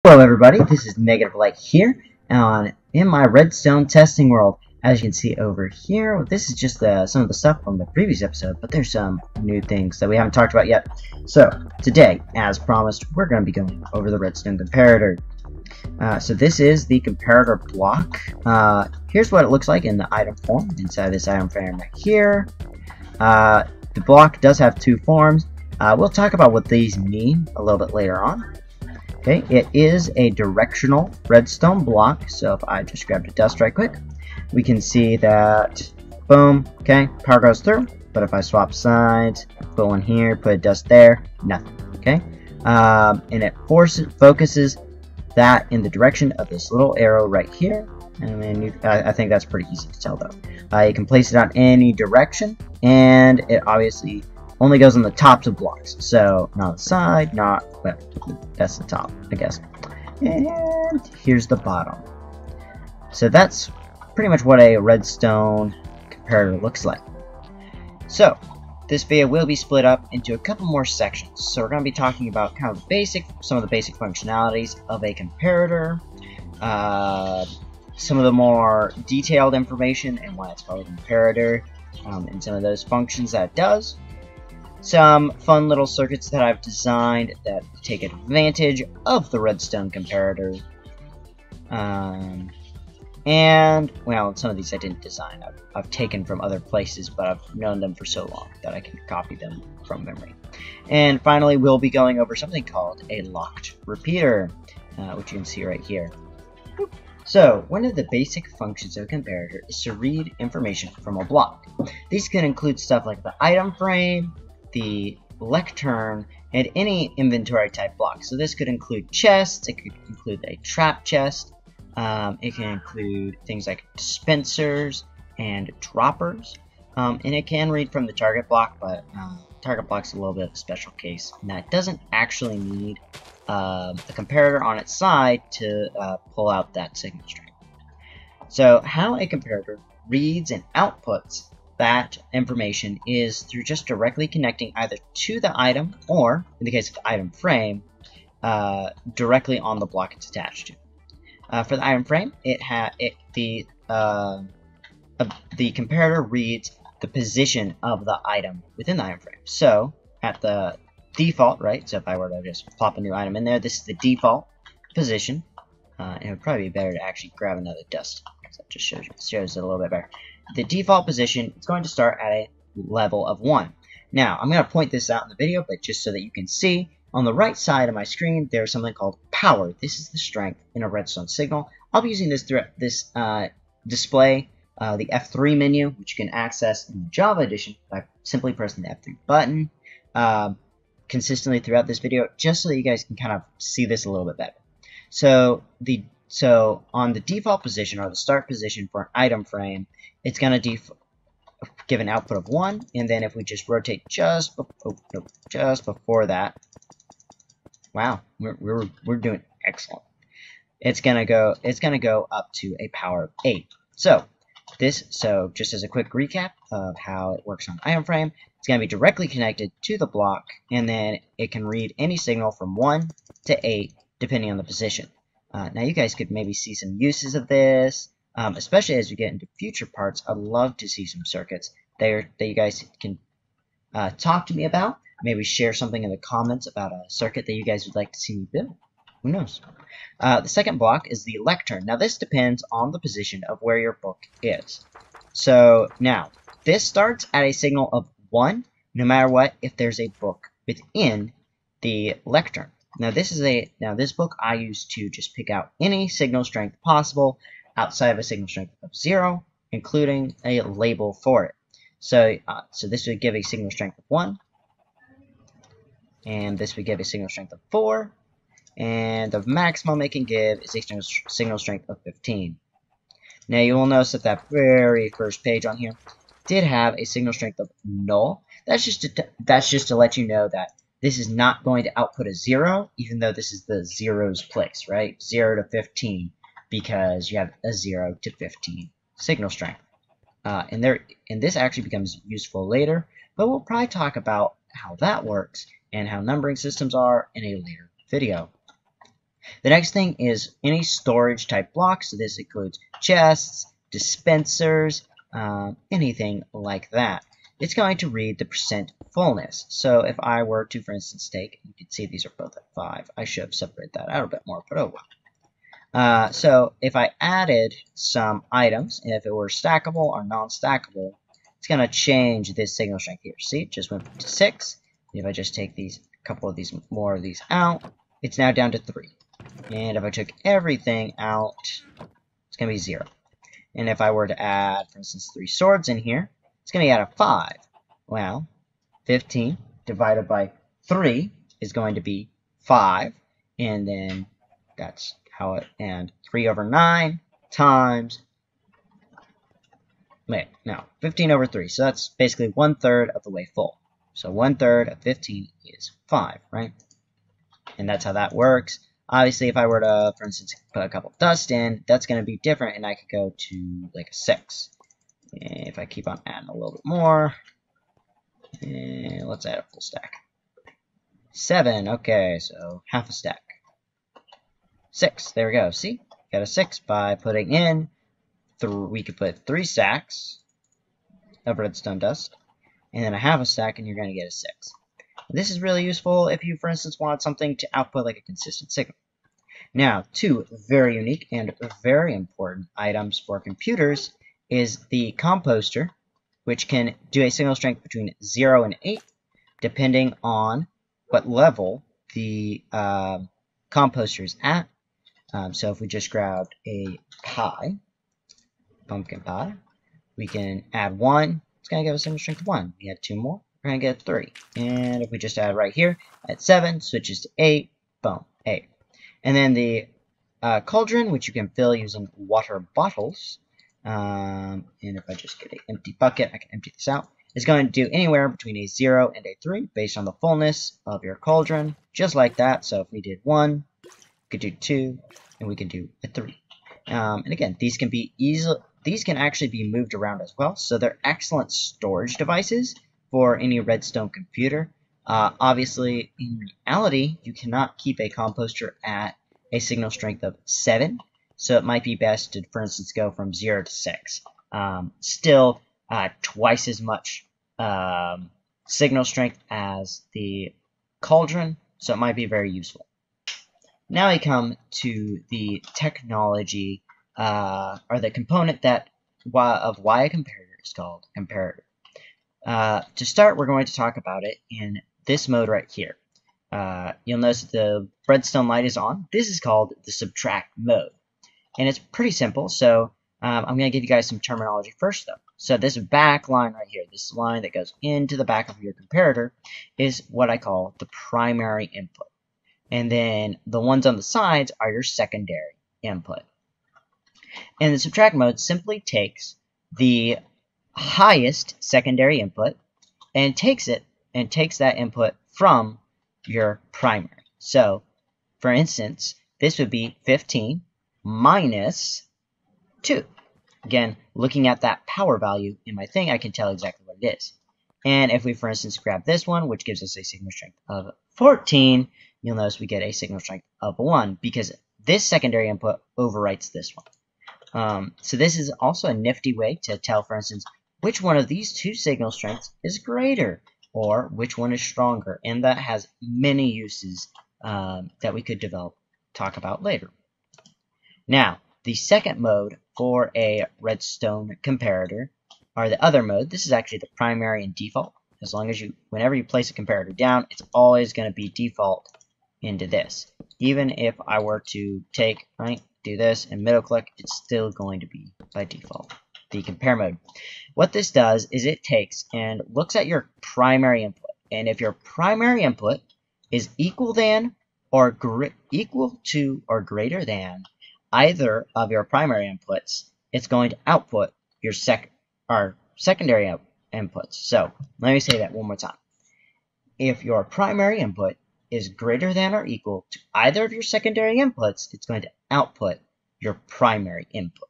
Hello everybody, this is Negative Light here in my redstone testing world. As you can see over here, this is just some of the stuff from the previous episode, but there's some new things that we haven't talked about yet. So today, as promised, we're going to be going over the redstone comparator. So this is the comparator block. Here's what it looks like in the item form inside this item frame right here. The block does have two forms. We'll talk about what these mean a little bit later on. Okay, it is a directional redstone block, so if I just grab the dust right quick, we can see that, boom, okay, power goes through, but if I swap sides, put one here, put a dust there, nothing, okay? And it focuses that in the direction of this little arrow right here, and then I think that's pretty easy to tell though. You can place it on any direction, and it obviously only goes on the tops of blocks, so not the side, well, that's the top, I guess. And here's the bottom. So that's pretty much what a redstone comparator looks like. So this video will be split up into a couple more sections. So we're going to be talking about kind of some of the basic functionalities of a comparator, some of the more detailed information and why it's called a comparator, and some of those functions that it does. Some fun little circuits that I've designed that take advantage of the redstone comparator. And, well, some of these I didn't design. I've taken from other places, but I've known them for so long that I can copy them from memory. And finally, we'll be going over something called a locked repeater, which you can see right here. So, one of the basic functions of a comparator is to read information from a block. These can include stuff like the item frame, the lectern, and any inventory type block. So this could include chests, it could include a trap chest, it can include things like dispensers and droppers, and it can read from the target block, but target block's a little bit of a special case, and that doesn't actually need the comparator on its side to pull out that signal strength. So how a comparator reads and outputs that information is through just directly connecting either to the item or, in the case of the item frame, directly on the block it's attached to. For the item frame, the comparator reads the position of the item within the item frame. So at the default, right? So if I were to just plop a new item in there, this is the default position. And it would probably be better to actually grab another dust, because that just shows it a little bit better. The default position is going to start at a level of 1. Now, I'm going to point this out in the video, but just so that you can see, on the right side of my screen, there's something called power. This is the strength in a redstone signal. I'll be using this through this display, the F3 menu, which you can access in the Java edition by simply pressing the F3 button consistently throughout this video, just so that you guys can kind of see this a little bit better. So on the default position, or the start position for an item frame, it's going to give an output of 1, and then if we just rotate just before that, wow, we're doing excellent. It's gonna go up to a power of 8. So just as a quick recap of how it works on item frame, it's gonna be directly connected to the block, and then it can read any signal from 1 to 8 depending on the position. Now you guys could maybe see some uses of this. Especially as we get into future parts, I'd love to see some circuits that you guys can talk to me about. Maybe share something in the comments about a circuit that you guys would like to see me build. Who knows? The second block is the lectern. Now this depends on the position of where your book is. So now, this starts at a signal of 1, no matter what, if there's a book within the lectern. Now this book I use to just pick out any signal strength possible outside of a signal strength of 0, including a label for it. So this would give a signal strength of 1, and this would give a signal strength of 4, and the maximum it can give is a signal strength of 15. Now you will notice that very first page on here did have a signal strength of null. That's just to let you know that this is not going to output a 0, even though this is the zeros place, right? 0 to 15. Because you have a 0 to 15 signal strength. And this actually becomes useful later, but we'll probably talk about how that works and how numbering systems are in a later video. The next thing is any storage type blocks. So this includes chests, dispensers, anything like that. It's going to read the percent fullness. So if I were to, for instance, take, you can see these are both at 5. I should have separated that out a bit more, but oh well. So if I added some items, if it were stackable or non-stackable, it's going to change this signal strength here. See, it just went to 6. If I just take these, a couple of these, more of these out, it's now down to 3. And if I took everything out, it's going to be 0. And if I were to add, for instance, 3 swords in here, it's going to get a 5. Well, 15 divided by 3 is going to be 5. And then that's how it, and 3 over 9 times, wait, no, 15 over 3. So that's basically 1/3 of the way full. So 1/3 of 15 is 5, right? And that's how that works. Obviously, if I were to, for instance, put a couple dust in, that's going to be different, and I could go to like a 6. And if I keep on adding a little bit more, and let's add a full stack. 7, okay, so half a stack. 6, there we go. See, got a 6 by putting in. We could put 3 stacks of redstone dust, and then a half a stack, and you're going to get a 6. This is really useful if you, for instance, want something to output like a consistent signal. Now, 2 very unique and very important items for computers is the composter, which can do a signal strength between 0 and 8, depending on what level the composter is at. So if we just grabbed a pie, pumpkin pie, we can add 1. It's going to give us signal strength 1. We add 2 more. We're going to get 3. And if we just add right here, at 7, switches to 8, boom, 8. And then the cauldron, which you can fill using water bottles, and if I just get an empty bucket, I can empty this out, is going to do anywhere between a 0 and a 3, based on the fullness of your cauldron, just like that. So if we did 1, we could do 2, and we can do a 3. And again, these can be these can actually be moved around as well, so they're excellent storage devices for any redstone computer. Obviously, in reality, you cannot keep a composter at a signal strength of 7, so it might be best to, for instance, go from 0 to 6. Still, twice as much signal strength as the cauldron, so it might be very useful. Now we come to the technology, or the component that of why a comparator is called Comparator. To start, we're going to talk about it in this mode right here. You'll notice that the redstone light is on. This is called the subtract mode. And it's pretty simple, so I'm going to give you guys some terminology first, though. So this back line right here, this line that goes into the back of your comparator, is what I call the primary input. And then the ones on the sides are your secondary input. And the subtract mode simply takes the highest secondary input and takes that input from your primary. So, for instance, this would be 15 minus 2. Again, looking at that power value in my thing, I can tell exactly what it is. And if we, for instance, grab this one, which gives us a signal strength of 14, you'll notice we get a signal strength of 1 because this secondary input overwrites this one. So this is also a nifty way to tell, for instance, which one of these 2 signal strengths is greater, or which one is stronger, and that has many uses that we could talk about later. Now, the second mode for a redstone comparator, or the other mode, this is actually the primary and default. As long as whenever you place a comparator down, it's always going to be default into this. Even if I were to do this and middle click, it's still going to be by default the compare mode. What this does is it takes and looks at your primary input, and if your primary input is equal to or greater than either of your primary inputs, it's going to output your secondary inputs. So let me say that one more time. If your primary input is greater than or equal to either of your secondary inputs, it's going to output your primary input.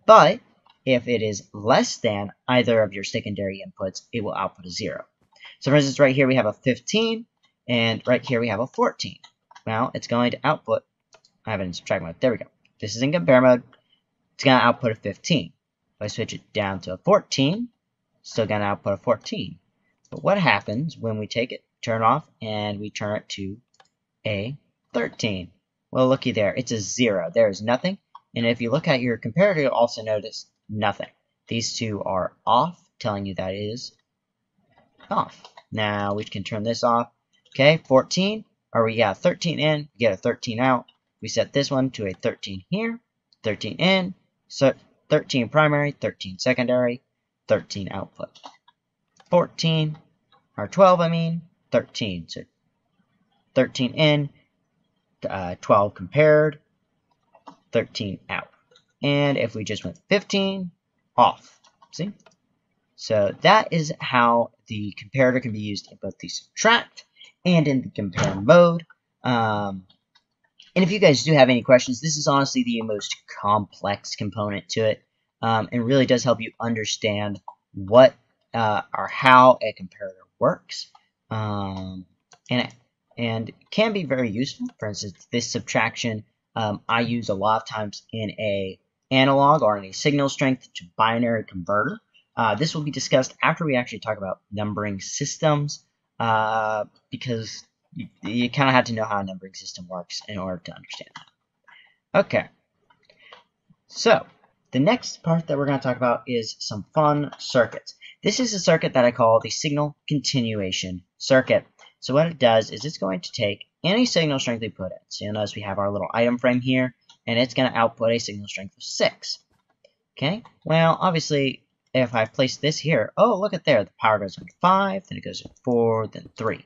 But if it is less than either of your secondary inputs, it will output a 0. So for instance, right here we have a 15, and right here we have a 14. well, it's going to output, I have it in subtract mode, there we go. This is in compare mode, it's going to output a 15. If I switch it down to a 14, still going to output a 14. But what happens when we take it, turn it off, and we turn it to a 13? Well, looky there, it's a 0. There is nothing. And if you look at your comparator, you'll also notice nothing. These two are off, telling you that it is off. Now we can turn this off. Okay, 14, or we got 13 in, we get a 13 out. We set this one to a 13 here, 13 in, so 13 primary, 13 secondary, 13 output. 14, or 12, I mean, 13. So 13 in, 12 compared, 13 out. And if we just went 15, off. See? So that is how the comparator can be used in both the subtract and in the compare mode. And if you guys do have any questions, this is honestly the most complex component to it. It really does help you understand what or how a comparator works. And can be very useful. For instance, this subtraction I use a lot of times in a analog or in a signal strength to binary converter. This will be discussed after we actually talk about numbering systems, because you kind of have to know how a numbering system works in order to understand that. Okay, so the next part that we're going to talk about is some fun circuits. This is a circuit that I call the signal continuation circuit. So what it does is it's going to take any signal strength we put in. So you'll notice we have our little item frame here, and it's going to output a signal strength of 6. Okay, well, obviously, if I place this here, oh, look at there, the power goes from 5, then it goes to 4, then 3.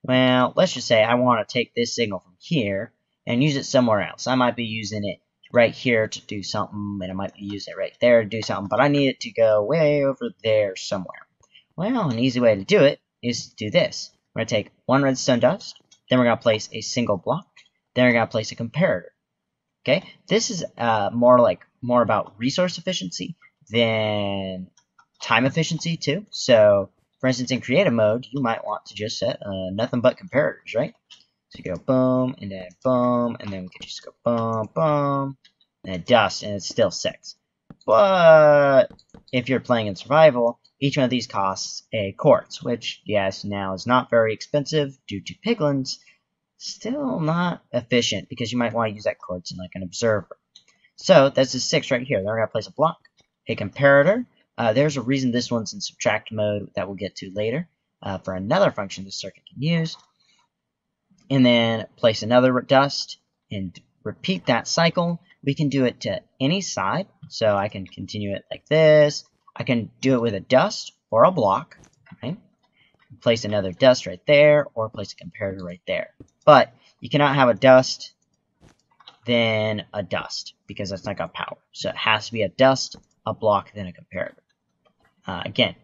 Well, let's just say I want to take this signal from here and use it somewhere else. I might be using it right here to do something, and I might be using it right there to do something, but I need it to go way over there somewhere. Well, an easy way to do it is to do this. We're going to take one redstone dust, then we're going to place a single block, then we're going to place a comparator. Okay, this is more about resource efficiency than time efficiency too. So, for instance, in creative mode, you might want to just set nothing but comparators, right? So you go boom, and then we can just go boom, boom, and dust, and it's still 6. But if you're playing in survival, each one of these costs a quartz, which, yes, now is not very expensive due to piglins. Still not efficient, because you might want to use that quartz in like an observer. So that's a 6 right here. Then we're going to place a block, a comparator. There's a reason this one's in subtract mode that we'll get to later for another function this circuit can use. And then place another dust and repeat that cycle. We can do it to any side. So I can continue it like this. I can do it with a dust or a block. Right? Place another dust right there, or place a comparator right there. But you cannot have a dust, then a dust, because that's not got power. So it has to be a dust, a block, then a comparator. Again,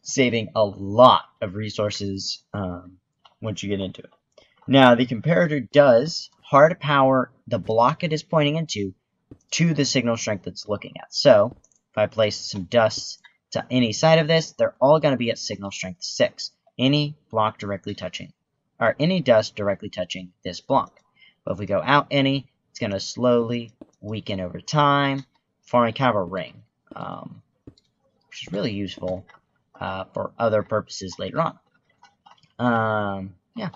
saving a lot of resources once you get into it. Now, the comparator does hard power the block it is pointing into to the signal strength it's looking at. So, if I place some dust to any side of this, they're all going to be at signal strength 6. Any block directly touching, or any dust directly touching this block. But if we go out any, it's going to slowly weaken over time, forming kind of a ring, which is really useful for other purposes later on. Yeah,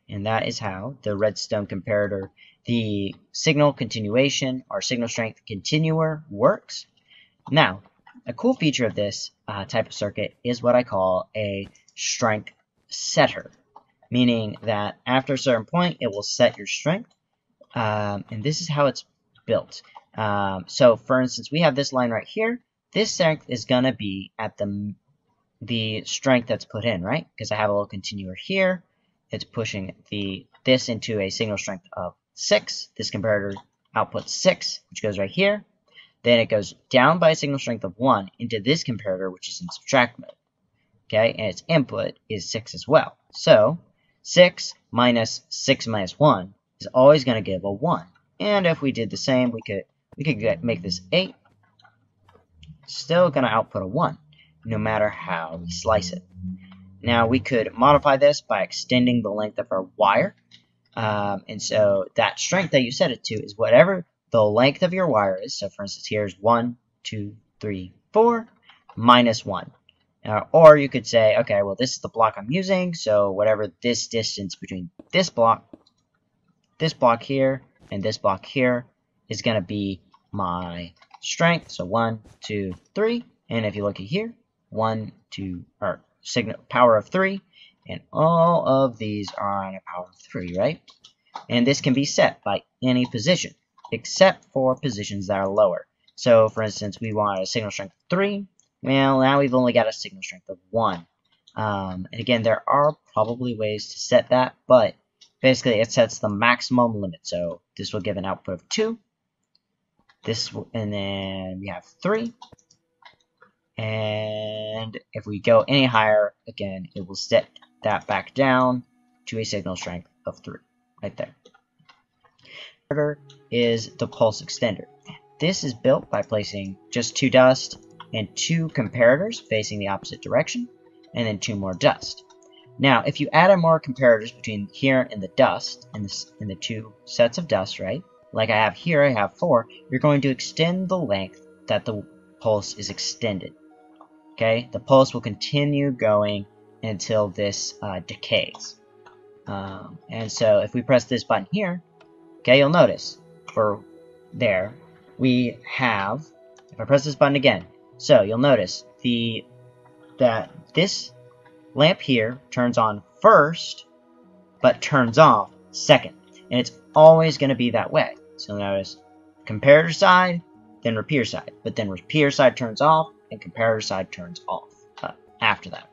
and that is how the redstone comparator, the signal continuation or signal strength continuer, works. Now, a cool feature of this type of circuit is what I call a strength setter, meaning that after a certain point, it will set your strength, and this is how it's built. So, for instance, we have this line right here. This strength is going to be at the strength that's put in, right? Because I have a little continuer here. It's pushing this into a signal strength of 6. This comparator outputs 6, which goes right here. Then it goes down by a signal strength of 1 into this comparator, which is in subtract mode. Okay, and its input is 6 as well. So 6 minus 6 minus 1 is always going to give a 1. And if we did the same, we could make this 8. Still going to output a 1, no matter how we slice it. Now we could modify this by extending the length of our wire. And so that strength that you set it to is whatever the length of your wire is. So for instance, here's 1, 2, 3, 4, minus 1. Or you could say, okay, well, this is the block I'm using, so whatever this distance between this block here, and this block here is going to be my strength. So 1, 2, 3. And if you look at here, 1, 2, or power of 3. And all of these are on a power of 3, right? And this can be set by any position, except for positions that are lower. So, for instance, we want a signal strength of 3. Well, now we've only got a signal strength of 1. And again, there are probably ways to set that, but basically it sets the maximum limit. So this will give an output of 2. And then we have 3. And if we go any higher, again, it will set that back down to a signal strength of 3, right there. Comparator is the pulse extender. This is built by placing just 2 dust and 2 comparators facing the opposite direction, and then 2 more dust. Now, if you add more comparators between here and the dust, and the 2 sets of dust, right? Like I have here, I have 4. You're going to extend the length that the pulse is extended. Okay, the pulse will continue going until this decays. And so if we press this button here, okay, you'll notice for there we have, if I press this button again, so you'll notice that this lamp here turns on first, but turns off second. And it's always going to be that way. So notice comparator side, then repeater side. But then repeater side turns off, and comparator side turns off after that.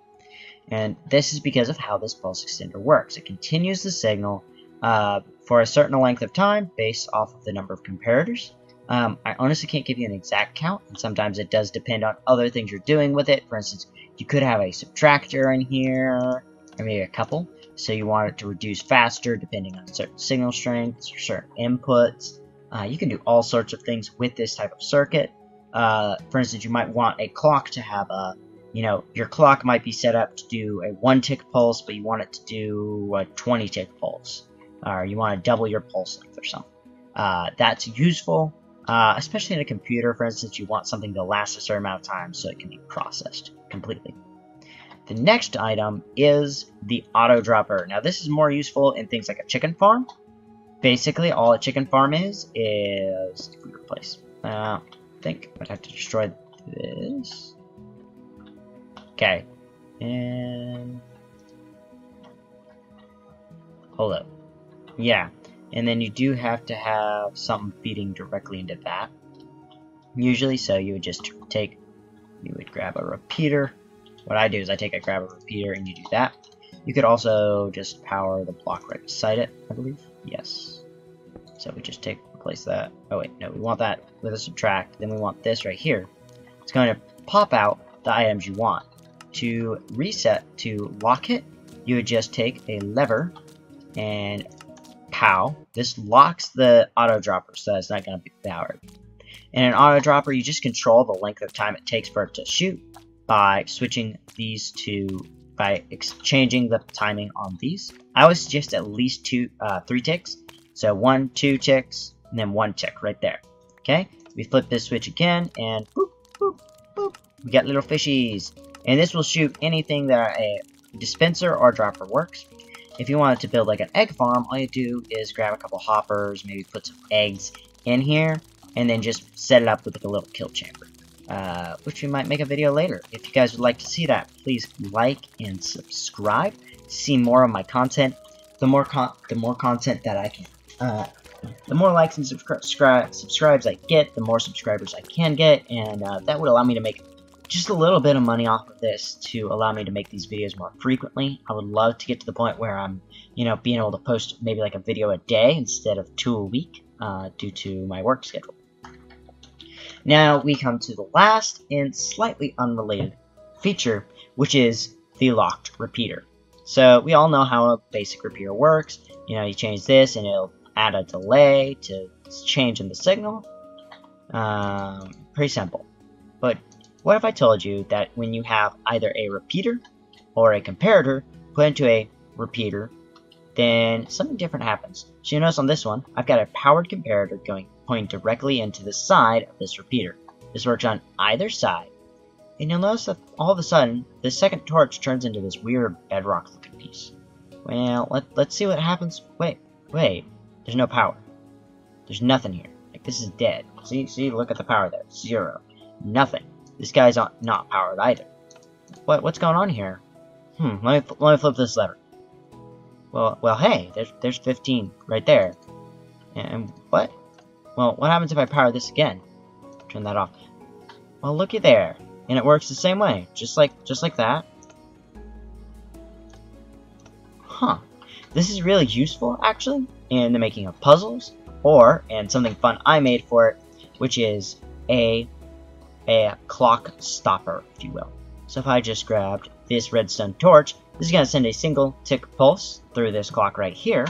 And this is because of how this pulse extender works. It continues the signal for a certain length of time based off of the number of comparators. I honestly can't give you an exact count, and sometimes it does depend on other things you're doing with it. For instance, you could have a subtractor in here, or maybe a couple, so you want it to reduce faster depending on certain signal strengths or certain inputs. You can do all sorts of things with this type of circuit. For instance, you might want a clock to have your clock might be set up to do a 1-tick pulse, but you want it to do a 20-tick pulse, or you want to double your pulse length or something. That's useful. Especially in a computer, for instance, you want something to last a certain amount of time so it can be processed completely. The next item is the AutoDropper. Now, this is more useful in things like a chicken farm. Basically, all a chicken farm is if we replace. I think I'd have to destroy this. Okay, and hold up. Yeah. And then you do have to have something feeding directly into that. Usually, so you would just grab a repeater. What I do is grab a repeater and you do that. You could also just power the block right beside it, I believe. Yes. So we just replace that. Oh wait, no, we want that with a subtract. Then we want this right here. It's going to pop out the items you want. To reset, to lock it, you would just take a lever and pow. This locks the AutoDropper, so it's not going to be powered. In an AutoDropper, you just control the length of time it takes for it to shoot by switching these by changing the timing on these. I would suggest at least 3 ticks. So 1, 2 ticks, and then 1 tick right there. Okay, we flip this switch again, and boop, boop, boop. We got little fishies. And this will shoot anything that a dispenser or dropper works. If you wanted to build like an egg farm, all you do is grab a couple hoppers, maybe put some eggs in here, and then just set it up with like a little kill chamber. Which we might make a video later. If you guys would like to see that, please like and subscribe to see more of my content. The more content that I can, the more likes and subscribes I get, the more subscribers I can get, and that would allow me to make just a little bit of money off of this to allow me to make these videos more frequently. I would love to get to the point where I'm, being able to post maybe like a video a day instead of 2 a week, due to my work schedule. Now we come to the last and slightly unrelated feature, which is the locked repeater. So we all know how a basic repeater works. You change this and it'll add a delay to change in the signal. Pretty simple. But what if I told you that when you have either a repeater or a comparator put into a repeater, then something different happens. So you notice on this one, I've got a powered comparator pointing directly into the side of this repeater. This works on either side, and you'll notice that all of a sudden, the second torch turns into this weird bedrock-looking piece. Well, let's see what happens. Wait, there's no power. There's nothing here. Like, this is dead. See, look at the power there. 0. Nothing. This guy's not powered either. What's going on here? Let me flip this lever. Well, hey, there's 15 right there. And what? Well, what happens if I power this again? Turn that off. Well, looky there. And it works the same way. Just like that. Huh. This is really useful, actually, in the making of puzzles, and something fun I made for it, which is a clock stopper, if you will. So if I just grabbed this redstone torch, this is going to send a single tick pulse through this clock right here.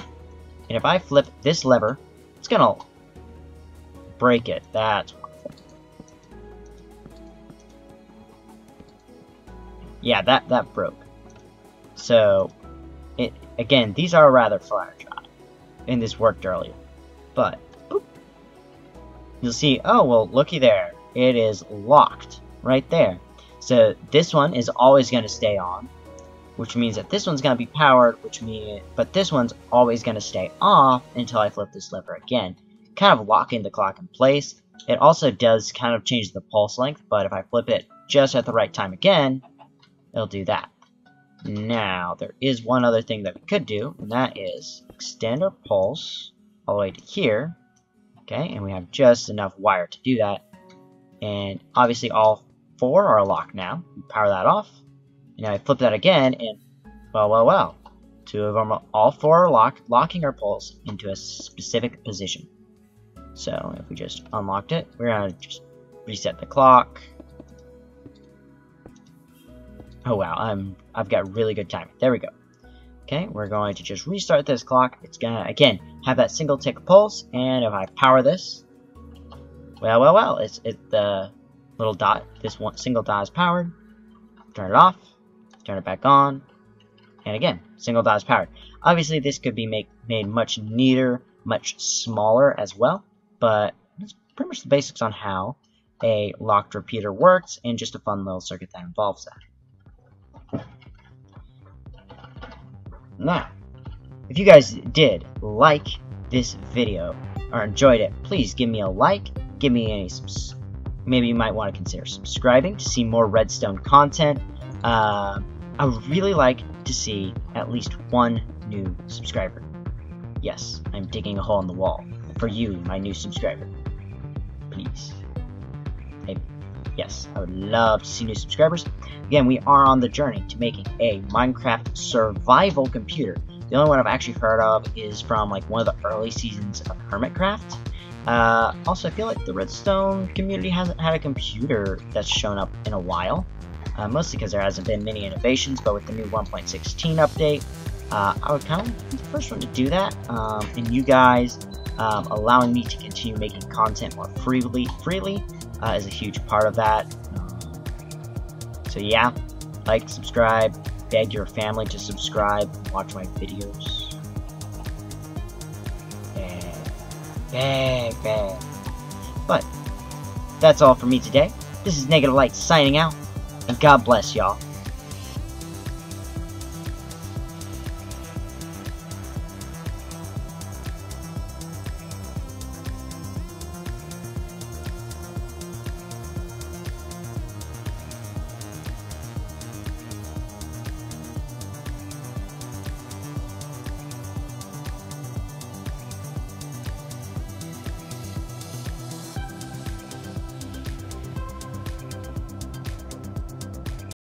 And if I flip this lever, it's going to break it. That's wonderful. Yeah, that broke. So, again, these are rather fragile. And this worked earlier. But, boop, you'll see, oh, well, looky there. It is locked right there. So this one is always going to stay on, which means that this one's going to be powered, but this one's always going to stay off until I flip this lever again, kind of locking the clock in place. It also does kind of change the pulse length, but if I flip it just at the right time again, it'll do that. Now, there is one other thing that we could do, and that is extend our pulse all the way to here, okay, and we have just enough wire to do that, and obviously all 4 are locked now. Power that off. And now I flip that again, and well. 2 of them, all 4 are locked, locking our pulse into a specific position. So if we just unlocked it, we're gonna just reset the clock. Oh wow, I've got really good timing. There we go. Okay, we're going to just restart this clock. It's gonna again have that single tick pulse, and if I power this, well, it's the little dot, this one single dot is powered. Turn it off, turn it back on, and again, single dot is powered. Obviously, this could be made much neater, much smaller as well, but that's pretty much the basics on how a locked repeater works, and just a fun little circuit that involves that. Now, if you guys did like this video, or enjoyed it, please give me a like, give me maybe you might want to consider subscribing to see more Redstone content. I would really like to see at least 1 new subscriber. Yes, I'm digging a hole in the wall for you, my new subscriber. Please. Yes, I would love to see new subscribers. Again, we are on the journey to making a Minecraft survival computer. The only one I've actually heard of is from like one of the early seasons of Hermitcraft. Also, I feel like the Redstone community hasn't had a computer that's shown up in a while. Mostly because there hasn't been many innovations, but with the new 1.16 update, I would kind of be the first one to do that. And you guys allowing me to continue making content more freely is a huge part of that. So yeah, like, subscribe, beg your family to subscribe, watch my videos. Beg. But that's all for me today. This is Negative Light signing out, and God bless y'all.